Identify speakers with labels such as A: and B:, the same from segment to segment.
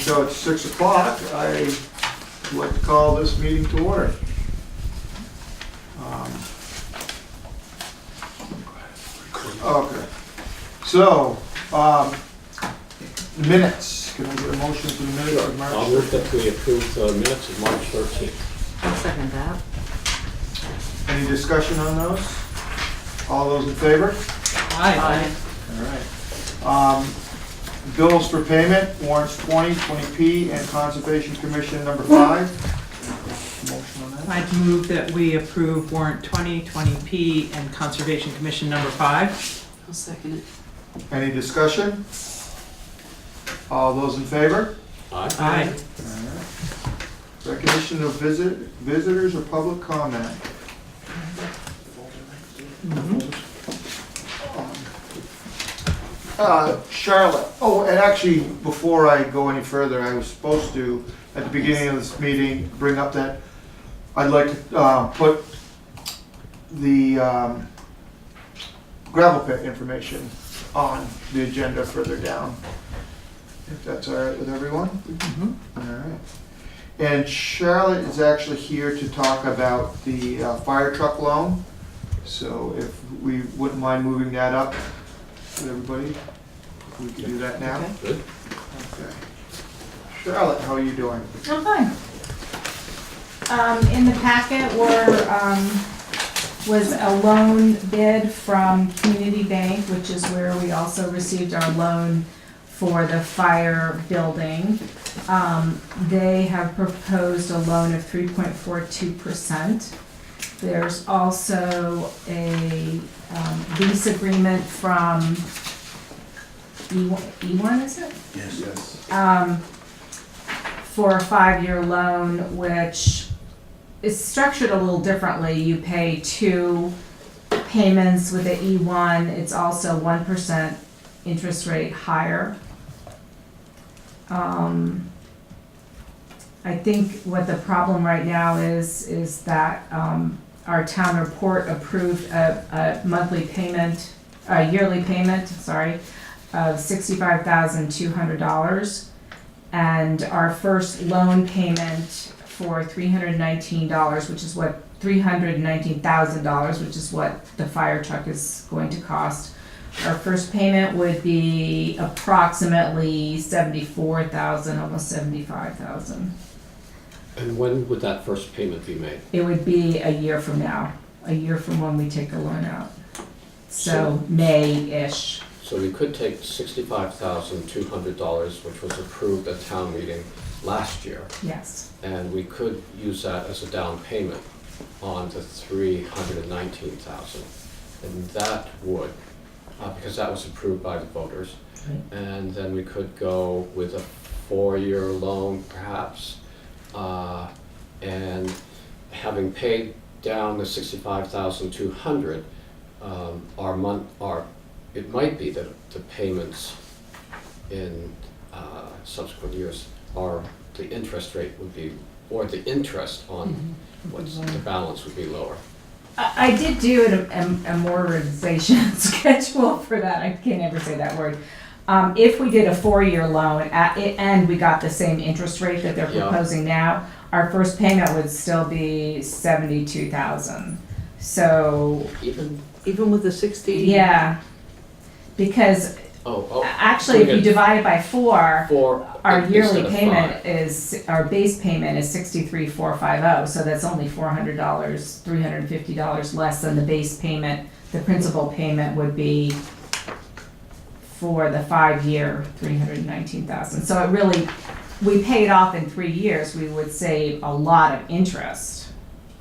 A: though it's 6 o'clock, I'd like to call this meeting to order. Okay, so, the minutes, can I get a motion for the minutes of March?
B: I'll move that we approve the minutes of March 13th.
C: I'll second that.
A: Any discussion on those? All those in favor?
C: Aye.
A: All right. Bills for payment, warrants 20, 20P, and Conservation Commission number 5. Motion on that?
C: I'd move that we approve warrant 20, 20P, and Conservation Commission number 5.
D: I'll second it.
A: Any discussion? All those in favor?
B: Aye.
C: Aye.
A: All right. Recognition of visitors or public comment. Charlotte, oh, and actually, before I go any further, I was supposed to, at the beginning of this meeting, bring up that I'd like to put the gravel pit information on the agenda further down, if that's all right with everyone. All right. And Charlotte is actually here to talk about the fire truck loan. So if we wouldn't mind moving that up with everybody, we can do that now.
C: Okay.
B: Good.
A: Okay. Charlotte, how are you doing?
E: I'm fine. In the packet was a loan bid from Community Bank, which is where we also received our loan for the fire building. They have proposed a loan of 3.42%. There's also a lease agreement from E1, is it?
A: Yes.
E: For a 5-year loan, which is structured a little differently. You pay 2 payments with the E1. It's also 1% interest rate higher. I think what the problem right now is that our town report approved a monthly payment, a yearly payment, sorry, of $65,200. And our first loan payment for $319, which is what $319,000, which is what the fire truck is going to cost. Our first payment would be approximately $74,000, almost $75,000.
B: And when would that first payment be made?
E: It would be a year from now, a year from when we take the loan out. So
B: So-
E: May-ish.
B: So we could take $65,200, which was approved at town meeting last year,
E: Yes.
B: and we could use that as a down payment on the $319,000. And that would, because that was approved by the voters.
E: Right.
B: And then we could go with a 4-year loan perhaps, and having paid down the $65,200, it might be that the payments in subsequent years the interest rate would be, or the interest on what's the balance would be lower.
E: I did do a amortization schedule for that. I can't ever say that word. If we did a 4-year loan and we got the same interest rate that they're
B: Yeah.
E: proposing now, our first payment would still be $72,000. So
D: Even with the 60?
E: yeah, because actually, if you divide it by 4, our yearly
B: instead of
E: payment
B: 5.
E: is, our base payment is $63,450, so that's only $400, $350 less than the base payment. The principal payment would be for the 5-year, $319,000. So it really, we pay it off in 3 years, we would save a lot of interest.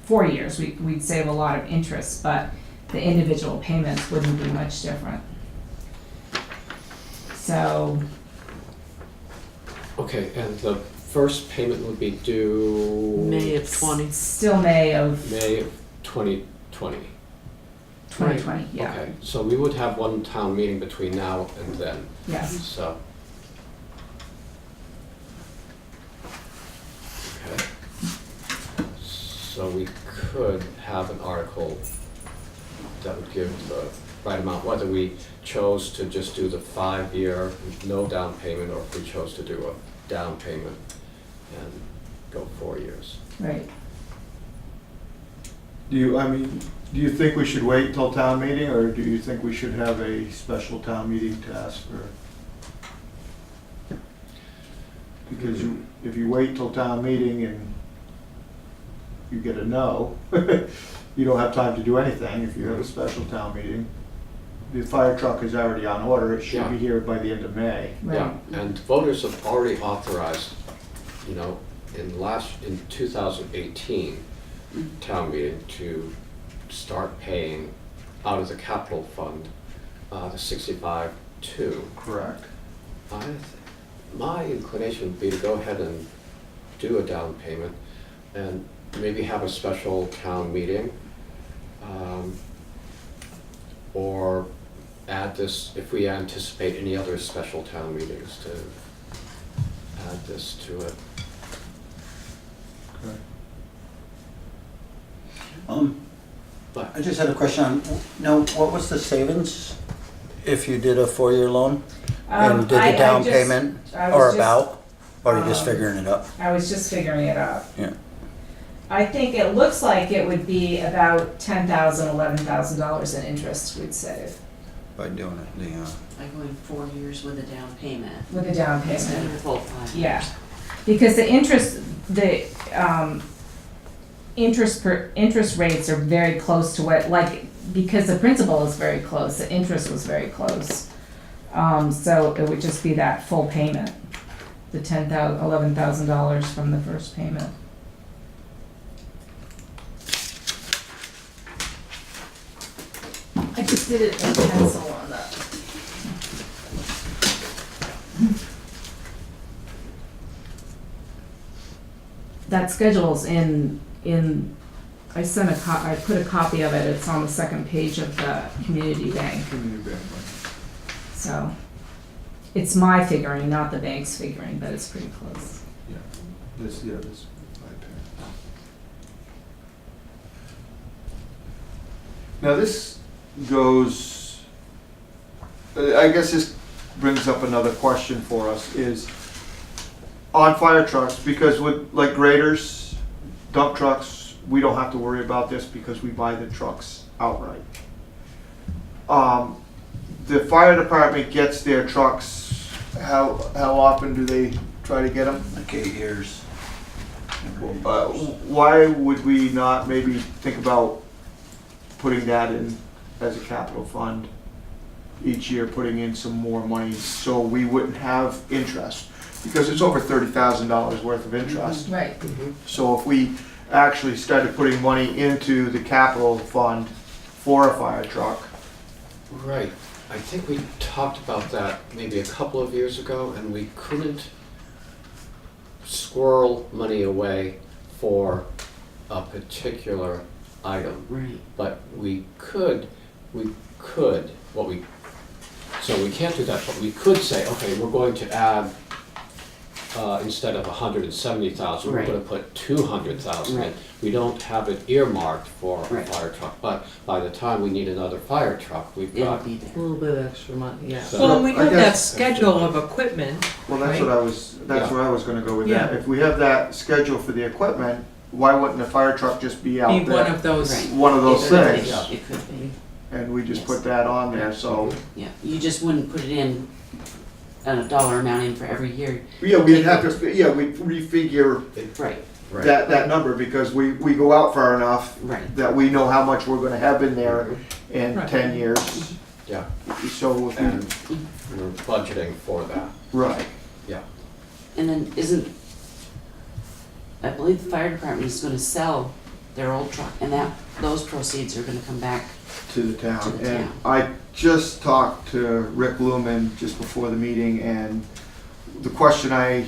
E: 4 years, we'd save a lot of interest, but the individual payments wouldn't be much different. So,
B: Okay, and the first payment would be due
D: May of 20.
E: still May of
B: May of 2020.
E: 2020, yeah,
B: Okay, so we would have one town meeting between now and then,
E: yes.
B: so. Okay. So we could have an article that would give the right amount, whether we chose to just do the 5-year, no down payment, or if we chose to do a down payment and go 4 years.
E: Right.
A: Do you think we should wait till town meeting, or do you think we should have a special town meeting to ask for? Because if you wait till town meeting and you get a no, you don't have time to do anything if you have a special town meeting. The fire truck is already on order, it should be here by the end of May.
B: Yeah, and voters have already authorized, you know, in 2018 town meeting to start paying out of the capital fund, the 65-2.
A: Correct.
B: My inclination would be to go ahead and do a down payment and maybe have a special town meeting, or add this, if we anticipate any other special town meetings, to add this to it. But
F: I just had a question on, what was the savings if you did a 4-year loan and did
E: I
F: the down
E: just-
F: payment
E: I was
F: or
E: just-
F: about? Or are you just
E: um,
F: figuring it up?
E: I was just figuring it out.
F: Yeah.
E: I think it looks like it would be about $10,000, $11,000 in interest we'd save
F: By doing it,
D: By going 4 years with a down payment
E: with a down
D: instead
E: payment.
D: of full 5 years.
E: Yeah, because the interest rates are very close to what, like, because the principal is very close, the interest was very close. So it would just be that full payment, the $11,000 from the first payment. I just did it in pencil on that. That schedule's in, I put a copy of it, it's on the second page of the community bank, so. It's my figuring, not the bank's figuring, but it's pretty close.
A: This, my pen. Now this goes, I guess this brings up another question for us, is on fire trucks, because with like graders, dump trucks, we don't have to worry about this because we buy the trucks outright. The fire department gets their trucks, how often do they try to get them?
F: Like 8 years.
A: Why would we not maybe think about putting that in as a capital fund each year, putting in some more money so we wouldn't have interest? Because it's over $30,000 worth of interest.
E: Right.
A: So if we actually started putting money into the capital fund for a fire truck.
B: right, I think we talked about that maybe a couple of years ago, and we couldn't squirrel money away for a particular item.
D: Right.
B: But we could, so we can't do that, but we could say, okay, we're going to add, instead of 170,000, we're
D: Right.
B: gonna put 200,000.
D: Right.
B: We don't have it earmarked for a
D: Right.
B: fire truck, but by the time we need another fire truck, we've
D: It'll
B: got,
D: be
C: A
D: there.
C: little bit of extra money, yeah.
B: So-
C: Well, and we
A: I
C: have that
A: guess-
C: schedule of equipment,
A: Well, that's
C: Right.
A: what I was, that's
B: Yeah.
A: where I was gonna go with that.
C: Yeah.
A: If we have that schedule for the equipment, why wouldn't the fire truck just be out
C: be one
A: there?
C: of those.
D: Right.
A: One of those
D: It could be,
A: things,
D: It could be,
A: and we just
D: Yes.
A: put that on there, so.
D: yeah. You just wouldn't put it in, a dollar amount in for every year.
A: Yeah, we'd have to, we'd refigure
D: Right,
B: right.
A: that number, because we go out far enough
D: right.
A: that we know how much we're gonna have in there in
C: Right.
A: 10 years.
B: Yeah,
A: So if
B: and
A: we,
B: we're budgeting for that,
A: right,
B: yeah.
D: And then I believe the fire department is gonna sell their old truck, and those proceeds are gonna come back.
A: to the town.
D: To the
A: And
D: town.
A: I just talked to Rick Lumen just before the meeting, and the question I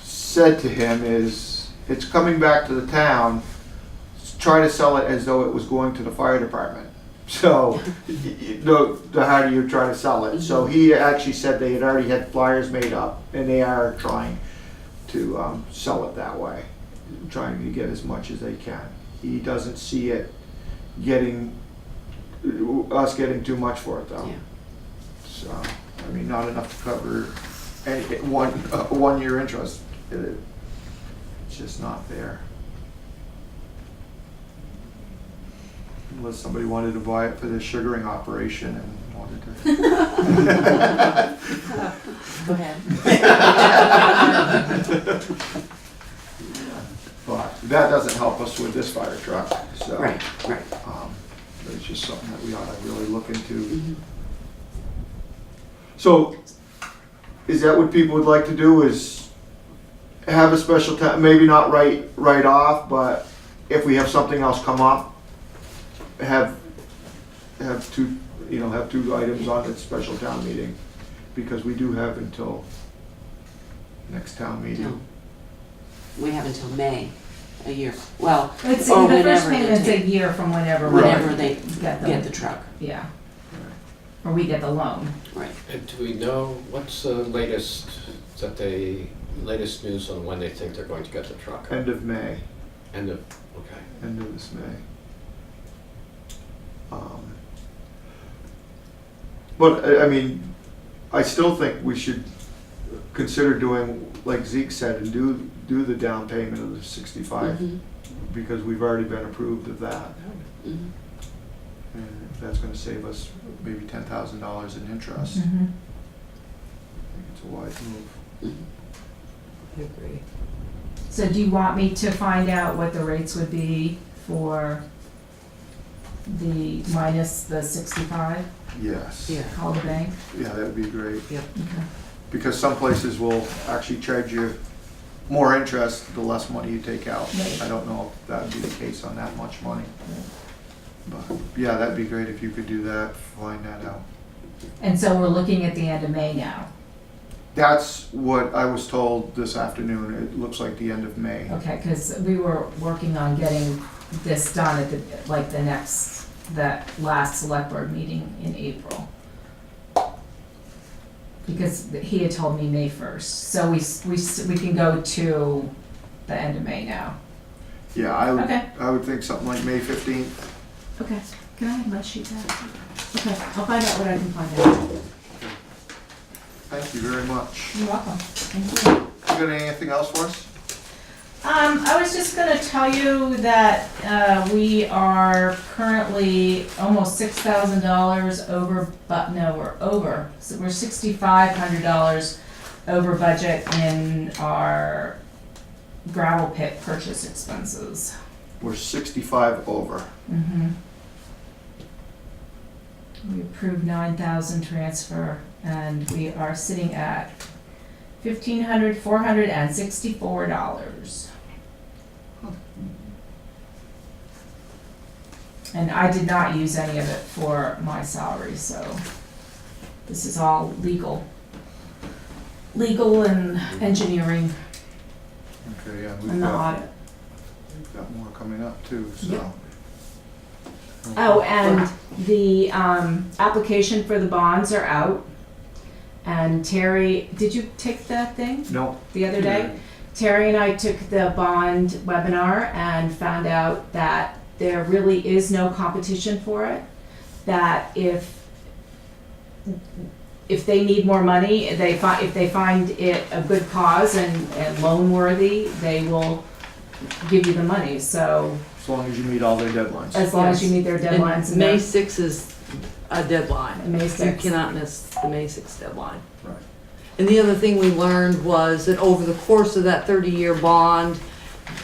A: said to him is, it's coming back to the town, try to sell it as though it was going to the fire department. So, the harder you try to sell it. So he actually said they had already had flyers made up, and they are trying to sell it that way, trying to get as much as they can. He doesn't see it getting us getting too much for it though.
D: Yeah.
A: So, I mean, not enough to cover any, one year interest. It's just not there. Unless somebody wanted to buy it for the sugaring operation and wanted to.
D: Go ahead.
A: But that doesn't help us with this fire truck, so.
D: Right, right.
A: But it's just something that we ought to really look into.
D: Mhm.
A: So, is that what people would like to do, is have a special time, maybe not right off, but if we have something else come up, have two, have two items on the special town meeting, because we do have until next town
D: No.
A: meeting.
D: We have until May, a year. Well,
E: It's,
D: or
E: the first
D: whenever they
E: payment's a
D: take,
E: year from whenever
D: whenever they
E: get
D: get the
E: the,
D: truck.
E: yeah, or we get the loan.
D: Right.
B: And do we know, what's the latest news on when they think they're going to get the truck?
A: End of May,
B: End of, okay.
A: end of this May. But, I mean, I still think we should consider doing, like Zeke said, and do the down payment of the 65,
D: Mhm,
A: because we've already been approved of that.
D: mhm.
A: And if that's gonna save us maybe $10,000 in interest, I
E: Mhm.
A: think it's a wise move.
D: Mhm.
C: I agree.
E: So do you want me to find out what the rates would be for the minus the 65,
A: Yes.
C: Yeah.
E: call the bank?
A: Yeah, that'd be great.
E: Okay.
A: Because some places will actually charge you more interest the less money you take out.
E: Right.
A: I don't know if that'd be the case on that much money. But, yeah, that'd be great if you could do that, find that out.
E: And so we're looking at the end of May now.
A: That's what I was told this afternoon. It looks like the end of May.
E: Okay, because we were working on getting this done at that last select board meeting in April. Because he had told me May 1st, so we can go to the end of May now.
A: Yeah,
E: Okay.
A: I would think something like May 15th.
E: Okay, can I have my sheet back? Okay, I'll find out what I can find out.
A: Thank you very much.
E: You're welcome. Thank you.
A: You got anything else for us?
E: I was just gonna tell you that, we are currently almost $6,000 over, but no, we're over. So we're $6,500 over budget in our gravel pit purchase expenses.
A: We're 65 over.
E: Mm-hmm. We approved 9,000 transfer, and we are sitting at $1,464. And I did not use any of it for my salary, so this is all legal and engineering
A: Okay, yeah,
E: and the audit.
A: we've got more coming up too, so.
E: Yep. Oh, and the application for the bonds are out. And Terry, did you take that thing
A: No.
E: the other day? Terry and I took the bond webinar and found out that there really is no competition for it. That if they need more money, if they find it a good cause and loan worthy, they will give you the money. So
A: As long as you meet all their deadlines.
E: as long as you meet their deadlines.
G: And May 6th is a deadline.
E: May
G: You
E: 6th.
G: cannot miss the May 6th deadline.
A: Right.
G: And the other thing we learned was that over the course of that 30-year bond,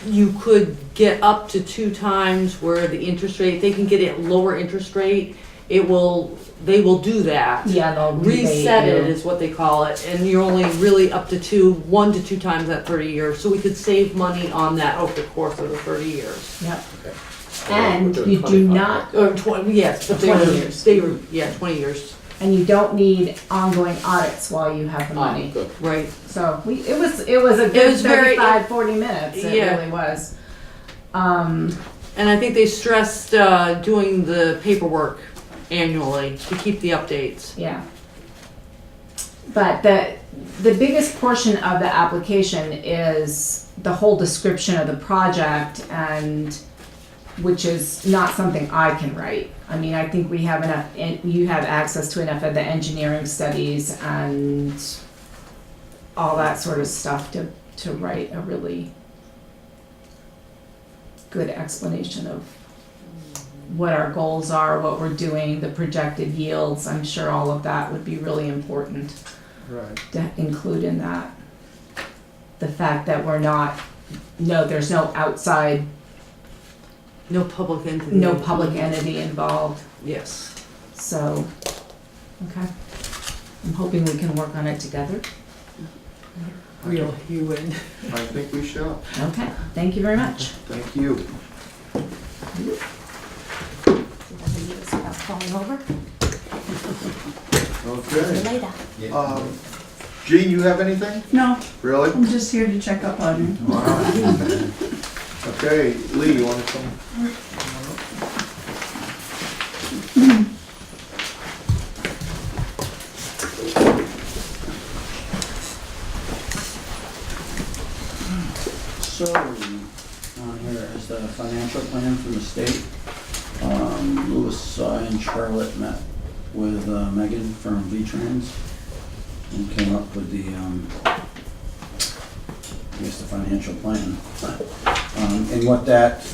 G: you could get up to 2 times where the interest rate, they can get it lower interest rate, they will do that.
E: Yeah, they'll
G: Reset
E: rebate
G: it
E: you.
G: is what they call it, and you're only really up to 1 to 2 times that 30 years. So we could save money on that over the course of the 30 years.
E: Yep.
B: Okay.
E: And
B: We're doing
E: you do
B: 25,
E: not,
G: Or 20, yes, but
E: 20 years.
G: They were, yeah, 20 years,
E: and you don't need ongoing audits while you have the
B: Ah,
E: money.
B: good.
G: right.
E: So it was a good
G: It was very-
E: 35-40 minutes. It
G: Yeah.
E: really was.
G: And I think they stressed doing the paperwork annually to keep the updates.
E: Yeah. But the biggest portion of the application is the whole description of the project, and which is not something I can write. I mean, I think we have enough, you have access to enough of the engineering studies and all that sort of stuff to write a really good explanation of what our goals are, what we're doing, the projected yields. I'm sure all of that would be really important
A: Right.
E: to include in that. The fact that we're not, there's no outside,
G: No public entity.
E: no public entity involved,
G: Yes.
E: so, okay. I'm hoping we can work on it together.
G: Real human.
A: I think we shall.
E: Okay, thank you very much.
A: Thank you.
E: Stop falling over.
A: Okay.
E: Later.
A: Jean, you have anything?
H: No,
A: Really?
H: I'm just here to check up on you.
A: Wow. Okay, Lee, you want to come?
F: So, on here is the financial plan from the state. Louis and Charlotte met with Megan from VTrans and came up with the, I guess the financial plan. And what that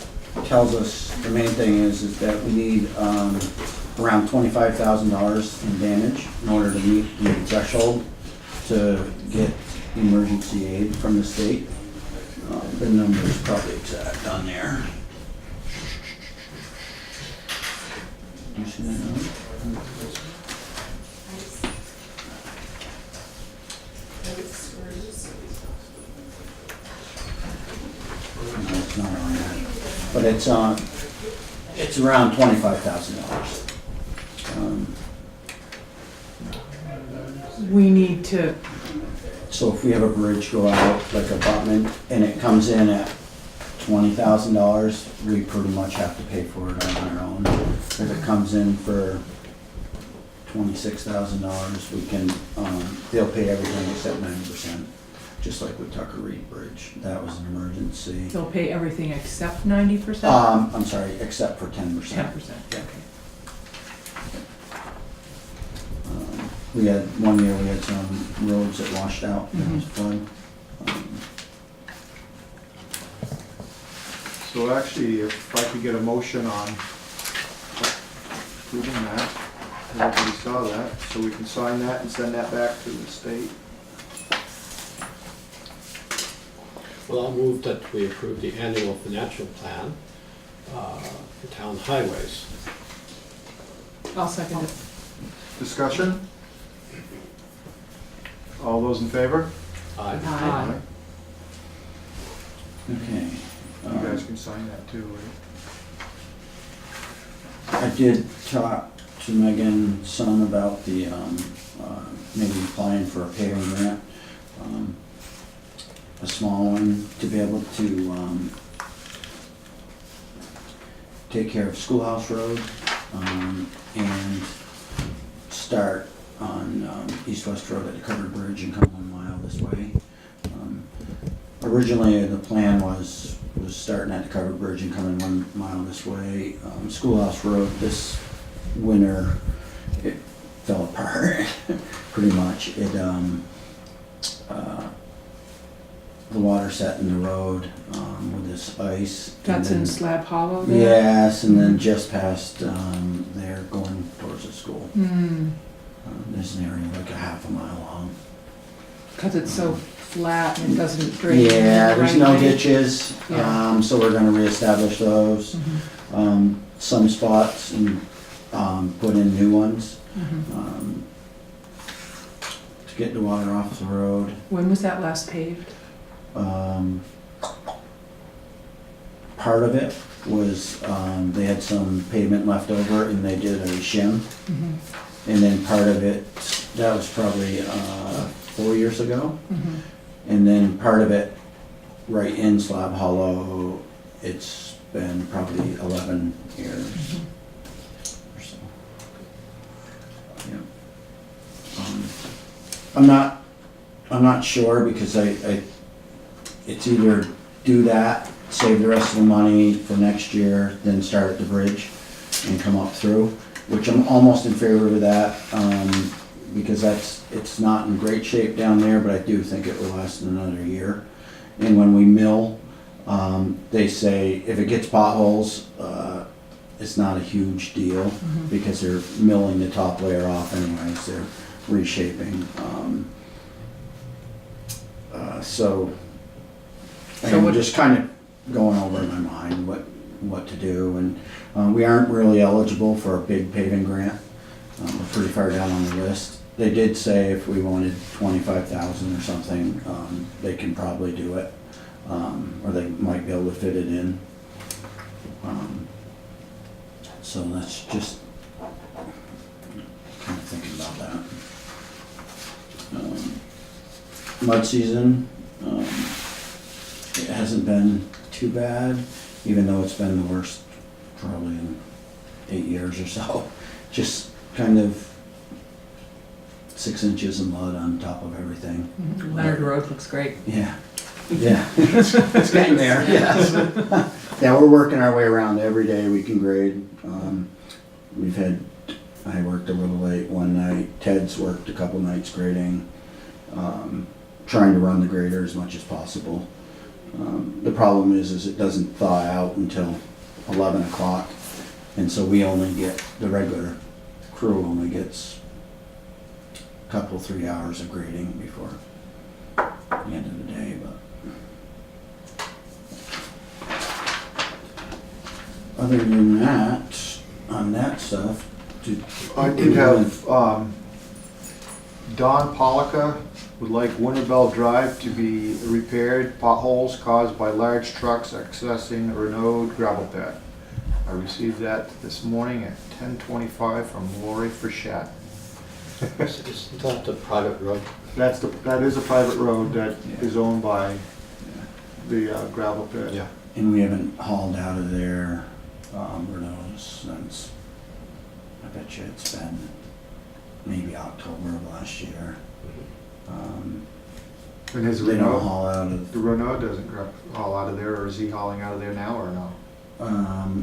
F: tells us, the main thing is that we need around $25,000 in damage in order to meet the threshold to get emergency aid from the state. The number's probably exact on there. You see that number? No, it's not on that, but it's around $25,000.
C: We need to,
F: So if we have a bridge go out, like abutment, and it comes in at $20,000, we pretty much have to pay for it on our own. If it comes in for $26,000, we can, they'll pay everything except 90%, just like with Tucker Reed Bridge. That was an emergency.
C: they'll pay everything except 90%?
F: I'm sorry, except for 10%.
C: 10%, okay.
F: We had, one year we had some roads that washed out, there was flood.
A: So actually, if I could get a motion on approving that, everybody saw that, so we can sign that and send that back to the state.
B: Well, I'll move that we approve the annual financial plan for town highways.
C: I'll second it.
A: Discussion? All those in favor?
B: Aye.
C: Aye.
F: Okay.
A: You guys can sign that too, right?
F: I did talk to Megan's son about the, maybe applying for a paving grant, a small one, to be able to, take care of Schoolhouse Road, and start on, East-West Road at the covered bridge and come 1 mile this way. Originally, the plan was starting at the covered bridge and coming 1 mile this way. Schoolhouse Road this winter, it fell apart pretty much. It, the water set in the road with this ice.
C: That's
F: and
C: in
F: then-
C: Slab Hollow there?
F: Yes, and then just past there going towards the school.
C: Hmm,
F: There's an area like a half a mile long.
C: cause it's so flat and it doesn't drain.
F: Yeah,
C: the
F: there's
C: right
F: no
C: way.
F: ditches,
C: Yeah.
F: so we're gonna reestablish those.
C: Mhm,
F: Some spots and put in new ones
C: mhm.
F: to get the water off the road.
C: When was that last paved?
F: Part of it was, they had some pavement left over and they did a shim.
C: Mhm,
F: And then part of it, that was probably 4 years ago.
C: mhm.
F: And then part of it, right in Slab Hollow, it's been probably 11 years or so. Yeah. I'm not sure because it's either do that, save the rest of the money for next year, then start at the bridge. and come up through, which I'm almost in favor of that, because it's not in great shape down there, but I do think it will last another year. And when we mill, they say if it gets potholes, it's not a huge deal, because they're milling the top layer off anyways, they're reshaping. So I'm
C: what-
F: just kind of going over in my mind what to do, and we aren't really eligible for a big paving grant. We're pretty far down on the list. They did say if we wanted 25,000 or something, they can probably do it, or they might be able to fit it in. So that's just kind of thinking about that. Mud season, it hasn't been too bad, even though it's been the worst probably in 8 years or so. Just kind of 6 inches of mud on top of everything.
C: Leonard Road looks great.
F: Yeah, yeah, it's getting there, yes. Yeah, we're working our way around every day we can grade. I worked a little late one night, Ted's worked a couple nights grading, trying to run the grader as much as possible. The problem is it doesn't thaw out until 11 o'clock, and so we only get, the regular crew only gets a couple, 3 hours of grading before the end of the day, but other than that, on that stuff,
A: I did have, Don Pollica would like Winterbell Drive to be repaired, potholes caused by large trucks accessing Renault gravel pit. I received that this morning at 10:25 from Lori Frechette.
B: Isn't that the private road?
A: That is a private road that is owned by the gravel pit.
B: Yeah.
F: and we haven't hauled out of there, Renault's since, I bet you it's been maybe October of last year.
A: And his
F: They don't
A: Renault,
F: haul out of,
A: the Renault doesn't haul out of there, or is he hauling out of there now or no?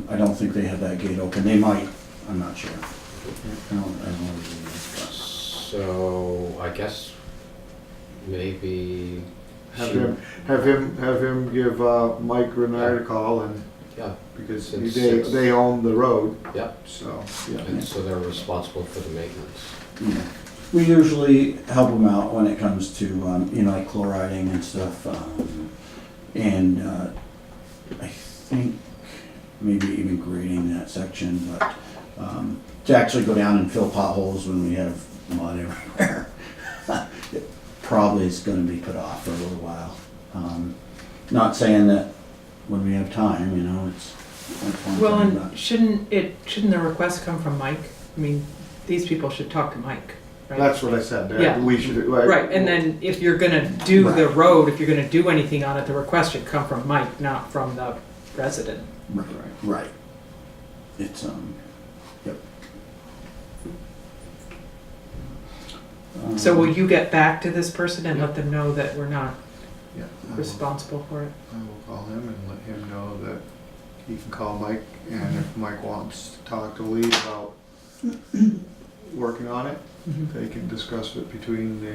F: I don't think they have that gate open. They might, I'm not sure. I don't know what it is,
B: So I guess maybe
A: Have him give Mike Renard a call, and
B: yeah,
A: because
B: Since-
A: they own the road,
B: yeah,
A: so, yeah.
B: and so they're responsible for the maintenance.
F: but, yeah. We usually help them out when it comes to, like chloriding and stuff. And I think maybe even grading that section, but to actually go down and fill potholes when we have mud everywhere, it probably is going to be put off for a little while. Not saying that when we have time, it's one
C: Well,
F: thing,
C: and
F: but-
C: shouldn't the request come from Mike? I mean, these people should talk to Mike, right?
A: That's what I said, that
C: Yeah.
A: we should,
C: Right, and then if you're gonna do the
F: Right.
C: road, if you're gonna do anything on it, the request should come from Mike, not from the resident.
F: Right. It's, yep.
C: So will you get back to this person and let them know that we're not
A: Yeah,
C: responsible for it?
A: I will call him and let him know that he can call Mike, and if Mike wants to talk to Lee about working on it, they can discuss it between the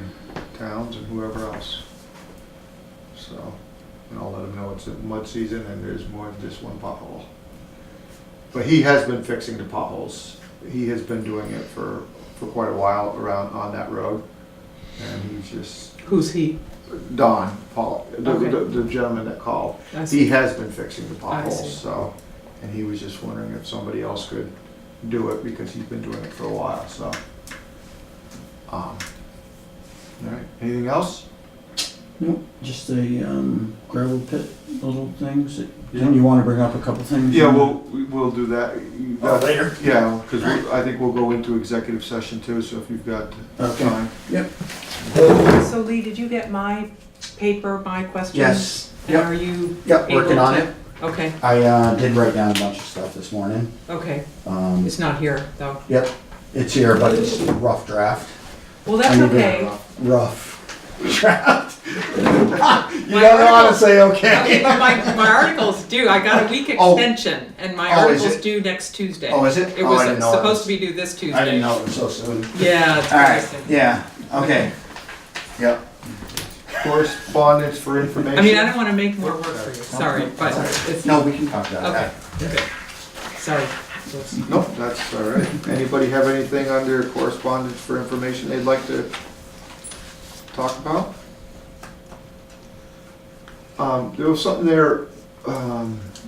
A: towns and whoever else. So, and I'll let him know it's a mud season and there's more than just one pothole. But he has been fixing the potholes. He has been doing it for quite a while around on that road. And he's just,
C: Who's he?
A: Don, Paul,
C: Okay.
A: the gentleman that called.
C: I
A: He
C: see.
A: has been fixing the
C: see.
A: potholes, so, and he was just wondering if somebody else could do it because he's been doing it for a while, so. All right, anything else?
F: Nope, just the gravel pit little things. Didn't you want to bring up a couple things?
A: Yeah, we'll do that.
F: Later?
A: Yeah, because I think we'll go into executive session too, so if you've got
F: Okay.
A: time.
F: Yep.
C: So Lee, did you get my paper, my questions?
F: Yes.
C: And
F: Yep.
C: are you?
F: Yep, working
C: able
F: on
C: to-
F: it.
C: Okay,
F: I did write down a bunch of stuff this morning.
C: okay.
F: It's
C: It's not here, though.
F: Yep, it's here, but it's a rough draft.
C: Well, that's
F: I need a
C: okay.
F: Rough draft.
A: You don't know how to say
C: Okay,
A: okay.
C: but my articles due, I got a week
A: Oh.
C: extension, and my
A: Oh, is
C: articles
A: it?
C: due next Tuesday.
F: Oh, is it?
C: It
F: Oh,
C: was
F: I didn't know it
C: supposed
F: was-
C: to be due this Tuesday.
F: I didn't know it was so soon.
C: Yeah, it's
F: All
C: very
F: right,
C: soon.
F: yeah, okay.
A: Yep. Correspondence for information.
C: I mean, I don't wanna make more work for you, sorry, but it's,
F: No, we can talk about
C: okay,
F: that.
C: okay. Sorry.
A: Nope, that's all right. Anybody have anything under correspondence for information they'd like to talk about? There was something there,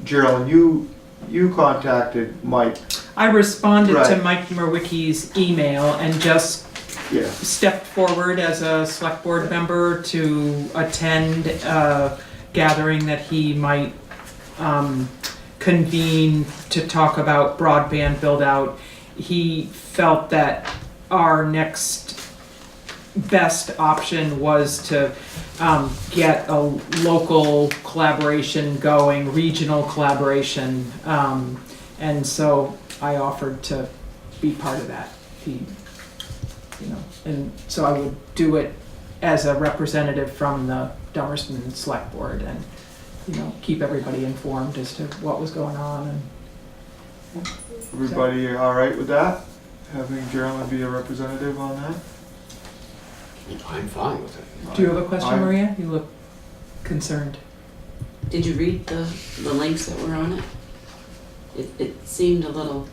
A: Geraldine, you contacted Mike,
C: I responded to
A: Right.
C: Mike Merwicki's email and just
A: yeah,
C: stepped forward as a select board member to attend a gathering that he might convene to talk about broadband build-out. He felt that our next best option was to get a local collaboration going, regional collaboration. And so I offered to be part of that. He, you know, and so I would do it as a representative from the Dummerston Selectboard and, you know, keep everybody informed as to what was going on. And
A: everybody all right with that? Having Geraldine be a representative on that?
B: I'm fine with it.
C: do you have a question,
A: I-
C: Maria? You look concerned.
D: Did you read the links that were on it? It seemed a little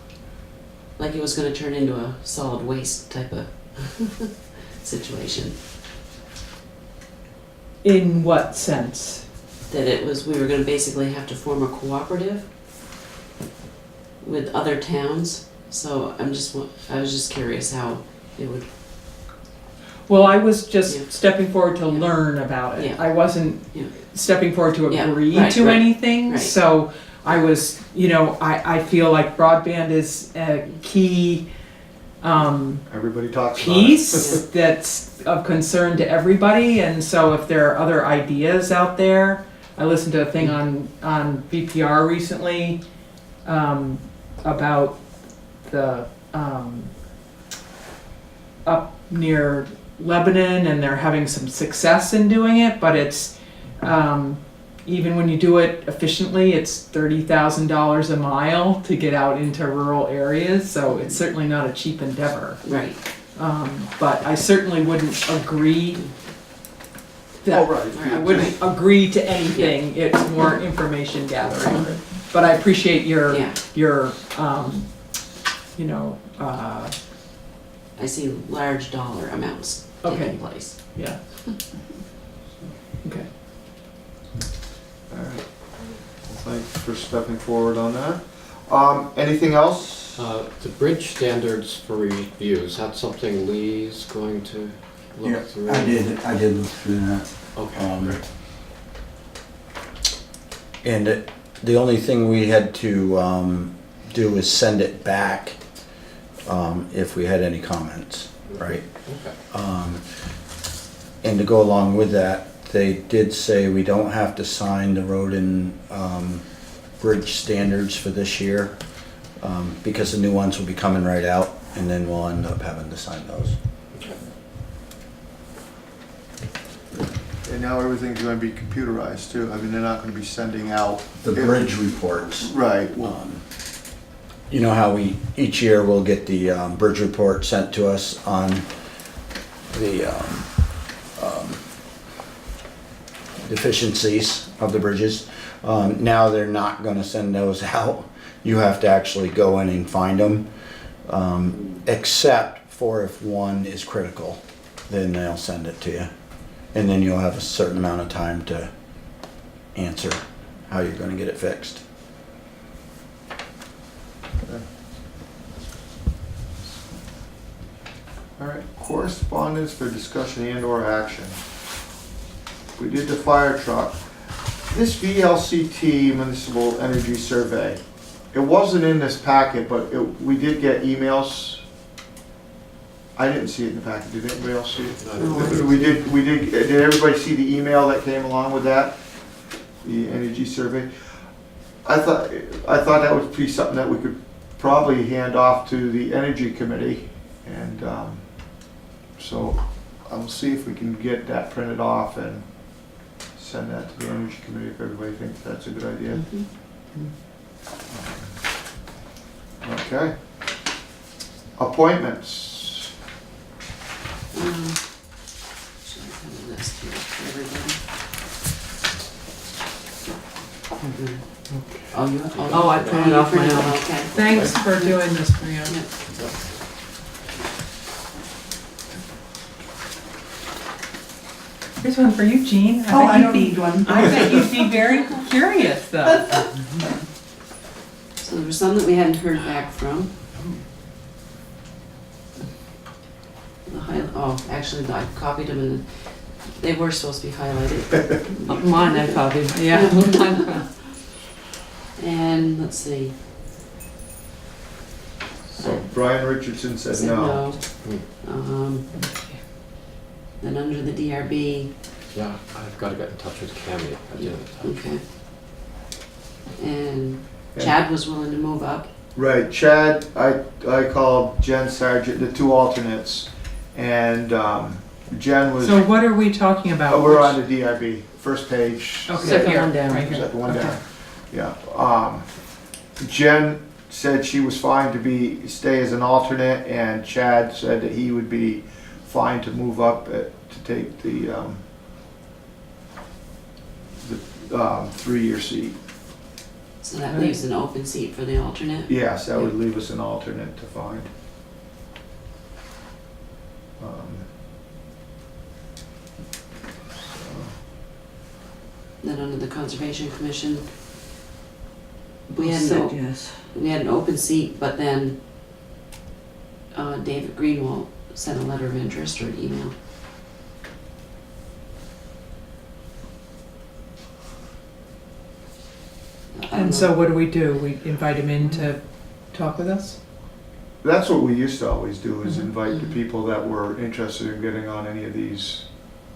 D: like it was gonna turn into a solid waste type of situation.
C: In what sense?
D: That we were gonna basically have to form a cooperative with other towns. So I was just curious how it would,
C: Well, I was just
D: Yeah.
C: stepping forward to
D: Yeah.
C: learn about it.
D: Yeah.
C: I wasn't
D: Yeah.
C: stepping forward to
D: Yeah,
C: agree
D: right,
C: to
D: right,
C: anything.
D: right.
C: So I was, you know, I feel like broadband is a key
A: Everybody talks about it.
C: piece that's of concern to everybody. And so if there are other ideas out there, I listened to a thing on VPR recently about the up near Lebanon, and they're having some success in doing it, but it's even when you do it efficiently, it's $30,000 a mile to get out into rural areas, so it's certainly not a cheap endeavor.
D: right,
C: But I certainly wouldn't agree that,
A: Oh, right.
C: I wouldn't agree to anything, it's more information gathering. But I appreciate your,
D: yeah.
C: you know,
D: I see large dollar amounts
C: Okay.
D: taking place.
C: yeah. Okay.
A: All right. Well, thanks for stepping forward on that. Anything else?
B: The bridge standards for review, is that something Lee's going to
F: Yeah,
B: look through?
F: I did look through that.
B: Okay, great.
F: And the only thing we had to do is send it back if we had any comments, right?
B: Okay.
F: And to go along with that, they did say we don't have to sign the road and bridge standards for this year because the new ones will be coming right out, and then we'll end up having to sign those.
B: Okay.
A: And now everything's gonna be computerized too. I mean, they're not gonna be sending out.
F: The bridge reports.
A: Right, well,
F: You know how each year we'll get the bridge report sent to us on the deficiencies of the bridges. Now they're not gonna send those out. You have to actually go in and find them, except for if one is critical, then they'll send it to you. And then you'll have a certain amount of time to answer how you're gonna get it fixed.
A: all right, correspondence for discussion and or action. We did the fire truck. This VLCT Municipal Energy Survey, it wasn't in this packet, but we did get emails. I didn't see it in the packet, did anybody else see it? Did everybody see the email that came along with that? The energy survey? I thought that would be something that we could probably hand off to the Energy Committee, and so I'll see if we can get that printed off and send that to the Energy Committee if everybody thinks that's a good idea. Okay. Appointments.
D: Should I have a list here for everybody? Oh, you,
G: Oh, I printed off my
D: printed it,
G: own.
D: okay.
C: Thanks for doing this, Maria.
D: Yep.
C: Here's one for you, Jean.
H: Oh, I
C: bet
H: don't
C: you'd
H: need one.
C: I bet you'd be very curious, though.
D: So there were some that we hadn't heard back from. Actually, I copied them and they were supposed to be highlighted.
G: Mine I copied, yeah.
D: And let's see.
A: So Brian Richardson said
D: Said
A: no.
D: no. Then under the DRB,
B: Yeah, I've got to get in touch with Cammy. I didn't.
D: okay. And Chad was willing to move up.
A: Right, Chad, I called Jen Sargent, the two alternates, and Jen was,
C: So what are we talking about?
A: we're on the DRB, first page.
C: Okay,
G: Second
C: here,
G: one down.
C: right here.
A: Second one
C: Okay.
A: down, yeah. Jen said she was fine to stay as an alternate, and Chad said that he would be fine to move up to take the 3-year seat.
D: So that leaves an open seat for the alternate.
A: Yes, that would leave us an alternate to find.
D: Then under the Conservation Commission, we had
G: Said
D: an,
G: yes.
D: we had an open seat, but then David Greenwald sent a letter of interest or an email. I don't
C: And
D: know.
C: so what do? We invite him in to talk with us?
A: That's what we used to always do, is
C: Mhm.
A: invite the people that were interested in getting on any of these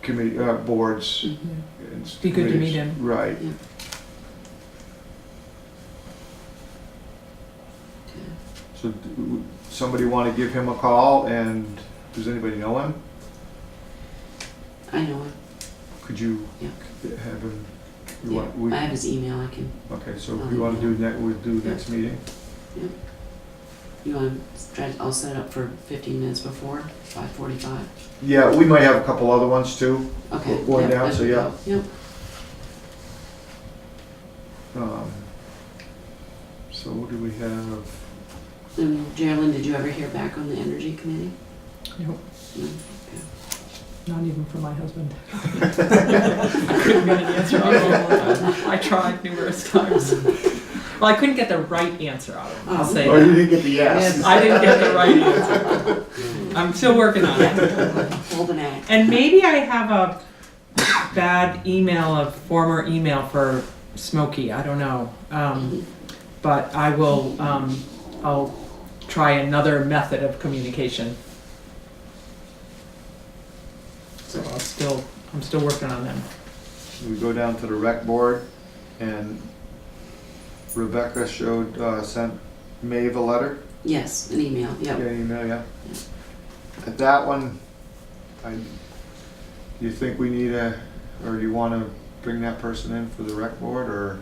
A: committee, boards.
D: Mhm.
A: and
C: Be good to meet
A: committees.
C: him.
A: Right.
D: Yeah.
A: So somebody want to give him a call, and does anybody know him?
D: I know him.
A: Could you
D: Yeah.
A: have him? you
D: Yeah,
A: want- we-
D: I have his email. I can.
A: Okay, so we want to we'll do
D: Yeah.
A: next meeting?
D: You want to try? I'll set it up for 15 minutes before 5:45.
A: Yeah, we might have a couple other ones too.
D: Okay.
A: Going
D: yep,
A: down,
D: good
A: so
D: to
A: yeah.
D: go. Yep.
A: So what do we have?
D: And Geraldine, did you ever hear back on the Energy Committee?
C: Nope,
D: No.
C: not even from my husband. I couldn't get an answer out of him. I tried numerous times. Well, I couldn't get the right answer out of him, I'll say
A: Oh, you
C: that.
A: didn't get the yes.
C: I didn't get the right answer. I'm still working on it.
D: Hold an act.
C: And maybe I have a bad email, a former email for Smokey, I don't know. But I will, I'll try another method of communication. So I'm still working on them.
A: We go down to the rec board, and Rebecca sent Maeve a letter.
D: Yes, an email. Yep.
A: Yeah, email, yeah. At that one, do you think we need or do you want to bring that person in for the rec board, or?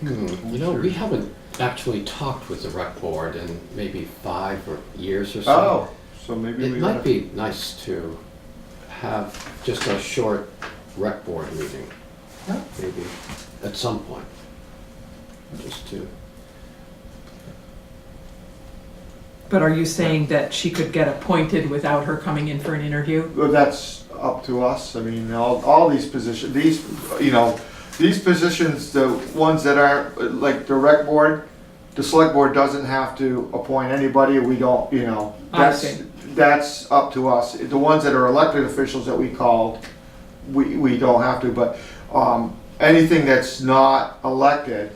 B: You know, we haven't actually talked with the rec board in maybe 5 years or so.
A: Oh, so maybe
B: It
A: we
B: might
A: ought to.
B: be nice to have just a short rec board meeting,
A: Yeah.
B: maybe, at some point. Just to,
C: But are you saying that she could get appointed without her coming in for an interview?
A: Well, that's up to us. I mean, all these positions, these positions, the ones that are, like the rec board, the select board doesn't have to appoint anybody, we don't,
C: I see.
A: that's up to us. The ones that are elected officials that we called, we don't have to, but, anything that's not elected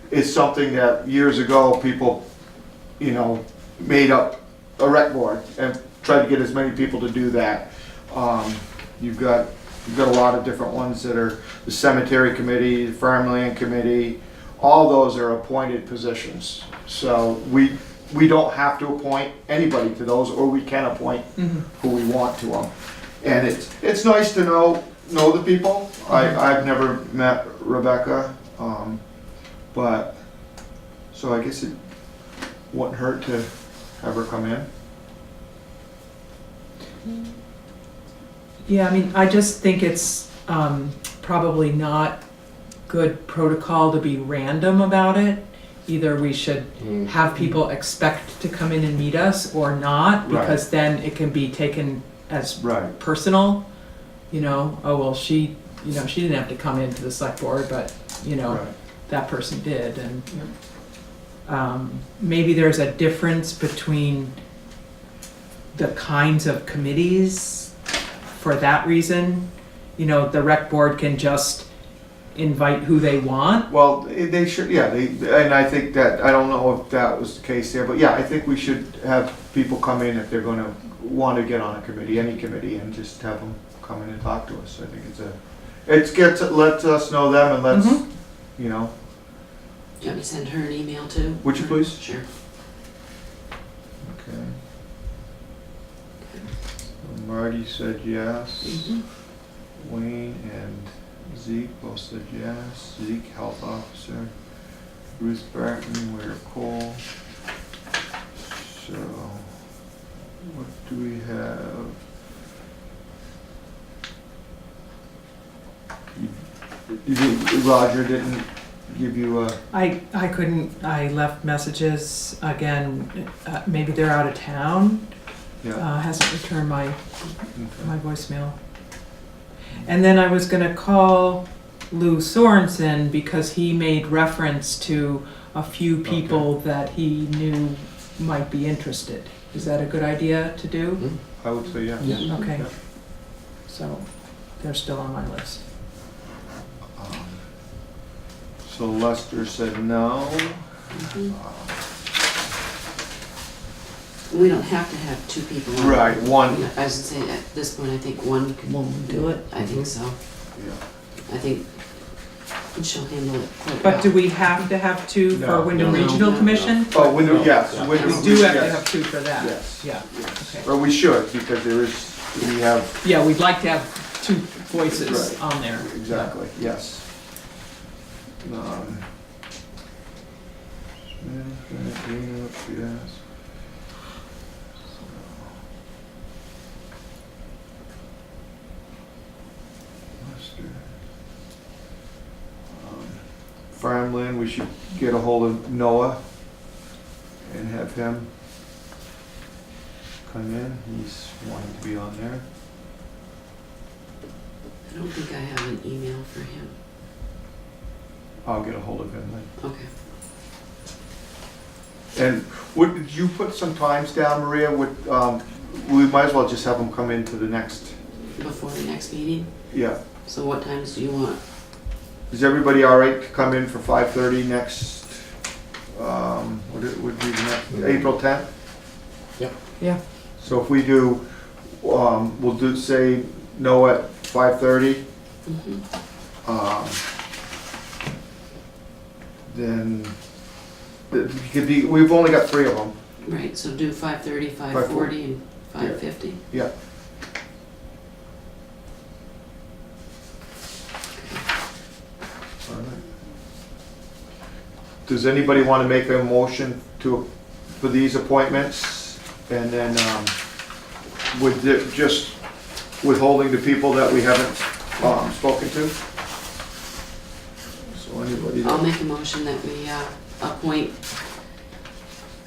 A: is something that years ago, people, made up a rec board and tried to get as many people to do that. You've got a lot of different ones that are the cemetery committee, the farmland committee, all those are appointed positions. So we don't have to appoint anybody to those, or we can appoint who we want to them. And it's nice to know, know the people. I've never met Rebecca, but, so I guess it wouldn't hurt to have her come in.
C: Yeah, I mean, I just think it's probably not good protocol to be random about it. Either we should have people expect to come in and meet us or not, because then it can be taken as
A: Right.
C: personal. You know, oh, well, she didn't have to come into the select board, but,
A: Right.
C: that person did. And maybe there's a difference between the kinds of committees for that reason. The rec board can just invite who they want.
A: Well, they should, yeah, and I think that, I don't know if that was the case there, but yeah, I think we should have people come in if they're gonna wanna get on a committee, any committee, and just have them come in and talk to us. I think lets us know them and lets,
C: Mhm.
A: you know,
D: Do you want me to send her an email too?
A: would you please?
D: Sure.
A: Okay. So Marty said yes.
D: Mhm.
A: Wayne and Zeke both said yes. Zeke, health officer. Bruce Barton, Ware Cole. So, what do we have? Roger didn't give you a,
C: I I left messages again, maybe they're out of town,
A: yeah.
C: hasn't returned my
A: Okay.
C: voicemail. And then I was gonna call Lou Sorensen because he made reference to a few people that he knew might be interested. Is that a good idea to do?
A: I would say yes.
B: Yeah.
C: Okay.
A: Yeah.
C: So they're still on my list.
A: Um, So Lester said no.
D: Mhm. We don't have to have two people on.
A: Right, one,
D: I was saying, at this point, I think one could do it. I think so.
A: yeah.
D: I think she'll handle it quite
C: But
D: well.
C: do we have to have two for
A: No.
C: Wyndham
D: No.
C: Regional
D: No.
C: Commission?
A: Oh, window, yes.
B: Yeah.
A: Window-
C: We do have to
A: yes.
C: have two for that.
A: Yes.
C: Yeah,
A: Yes.
C: okay.
A: Or we should, because we have,
C: Yeah, we'd like to have two voices
A: Right.
C: on there.
A: exactly, yes. Yes. Farmland, we should get a hold of Noah and have him come in. He's wanting to be on there.
D: I don't think I have an email for him.
A: I'll get a hold of him then.
D: Okay.
A: And did you put some times down, Maria? We might as well just have him come into the next,
D: Before the next meeting?
A: yeah.
D: So what times do you want?
A: Is everybody all right to come in for 5:30 next, what it would be the next, April 10th?
C: Yeah.
A: So if we do, we'll do, say, no at 5:30,
D: Mhm.
A: then it could be, we've only got 3 of them.
D: Right, so do 5:30, 5:40, and 5:50?
A: Yeah. All right. Does anybody want to make a motion for these appointments? And then, just withholding the people that we haven't, spoken to? So anybody?
D: I'll make a motion that we appoint,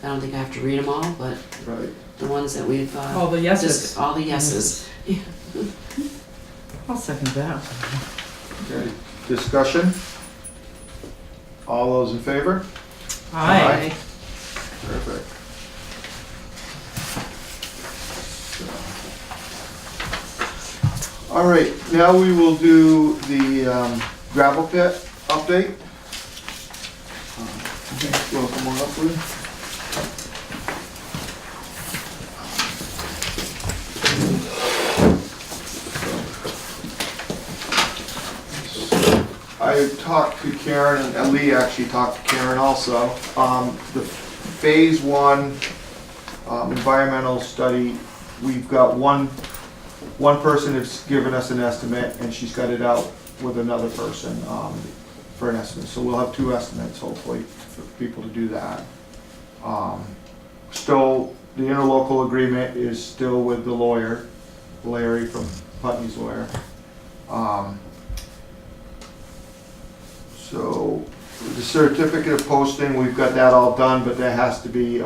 D: I don't think I have to read them all, but
A: Right.
D: the ones that we've,
C: All the yeses.
D: all the yeses.
C: I'll second that.
A: Okay. Discussion? All those in favor?
C: Aye.
A: Perfect. All right, now we will do the gravel pit update. Will come on up, please. I talked to Karen, and Lee actually talked to Karen also. The phase 1 environmental study, we've got one one person has given us an estimate, and she's got it out with another person, for an estimate. So we'll have 2 estimates, hopefully, for people to do that. Still, the interlocal agreement is still with the lawyer, Larry from Putney's lawyer. So, the certificate of posting, we've got that all done, but that has to be,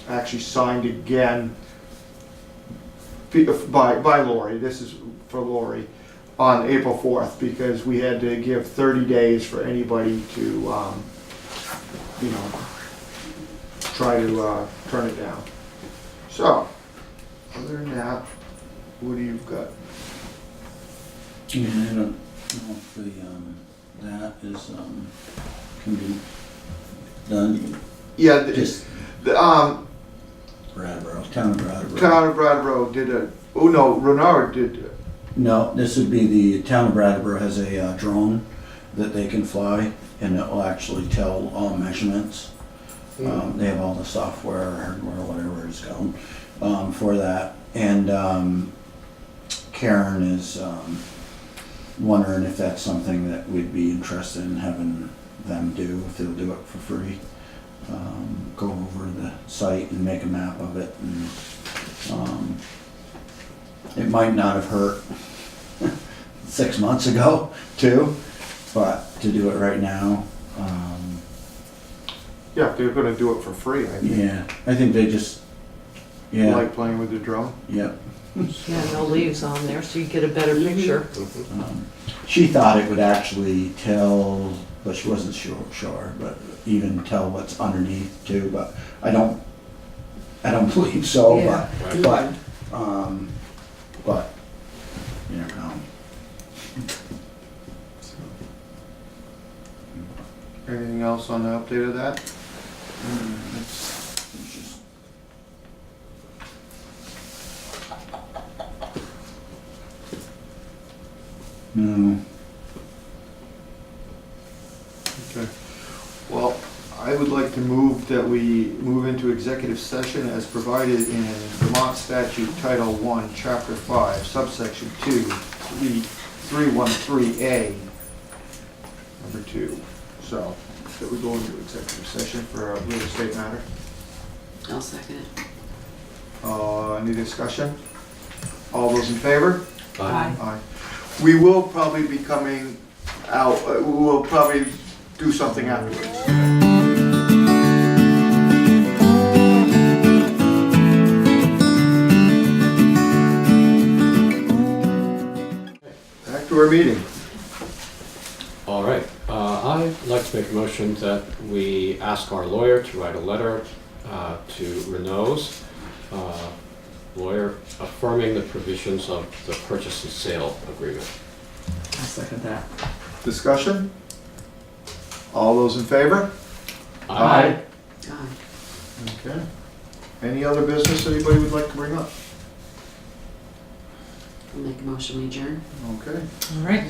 A: actually signed again by Lori. This is for Lori, on April 4th, because we had to give 30 days for anybody to, you know, try to turn it down. So, other than that, what do you got?
F: Yeah, I don't know if the, that is, can be done,
A: Yeah,
F: just
A: the,
F: Brattleboro, town of Brattleboro.
A: Town of Brattleboro did a, oh no, Renard did,
F: No, this would be the town of Brattleboro has a drone that they can fly, and it will actually tell all measurements. They have all the software, hardware, whatever it's called, for that. And Karen is wondering if that's something that we'd be interested in having them do, if they'll do it for free. Go over the site and make a map of it, and it might not have hurt 6 months ago too, but to do it right now,
A: yeah, they're gonna do it for free, I think.
F: yeah, I think they just, yeah,
A: Like playing with the drone.
F: yep.
G: Yeah, no leaves on there, so you get a better picture.
F: She thought it would actually tell, but she wasn't sure, but even tell what's underneath too, but I don't believe so,
G: Yeah.
F: but, you never know.
A: Anything else on the update of that?
F: It's just- No,
A: Okay. Well, I would like to move that we move into executive session as provided in Vermont Statute Title I, Chapter 5, subsection 2, 313A, number 2. So, that we go into executive session for a real estate matter.
D: I'll second it.
A: Any discussion? All those in favor?
B: Aye.
A: Aye. We will probably be coming out, we will probably do something afterwards. Back to our meeting.
B: All right, I'd like to make a motion that we ask our lawyer to write a letter to Renault's lawyer affirming the provisions of the purchase and sale agreement.
C: I second that.
A: Discussion? All those in favor?
C: Aye.
D: Aye.
A: Okay. Any other business anybody would like to bring up?
D: I'll make a motion, we adjourn.
A: Okay.
C: All right.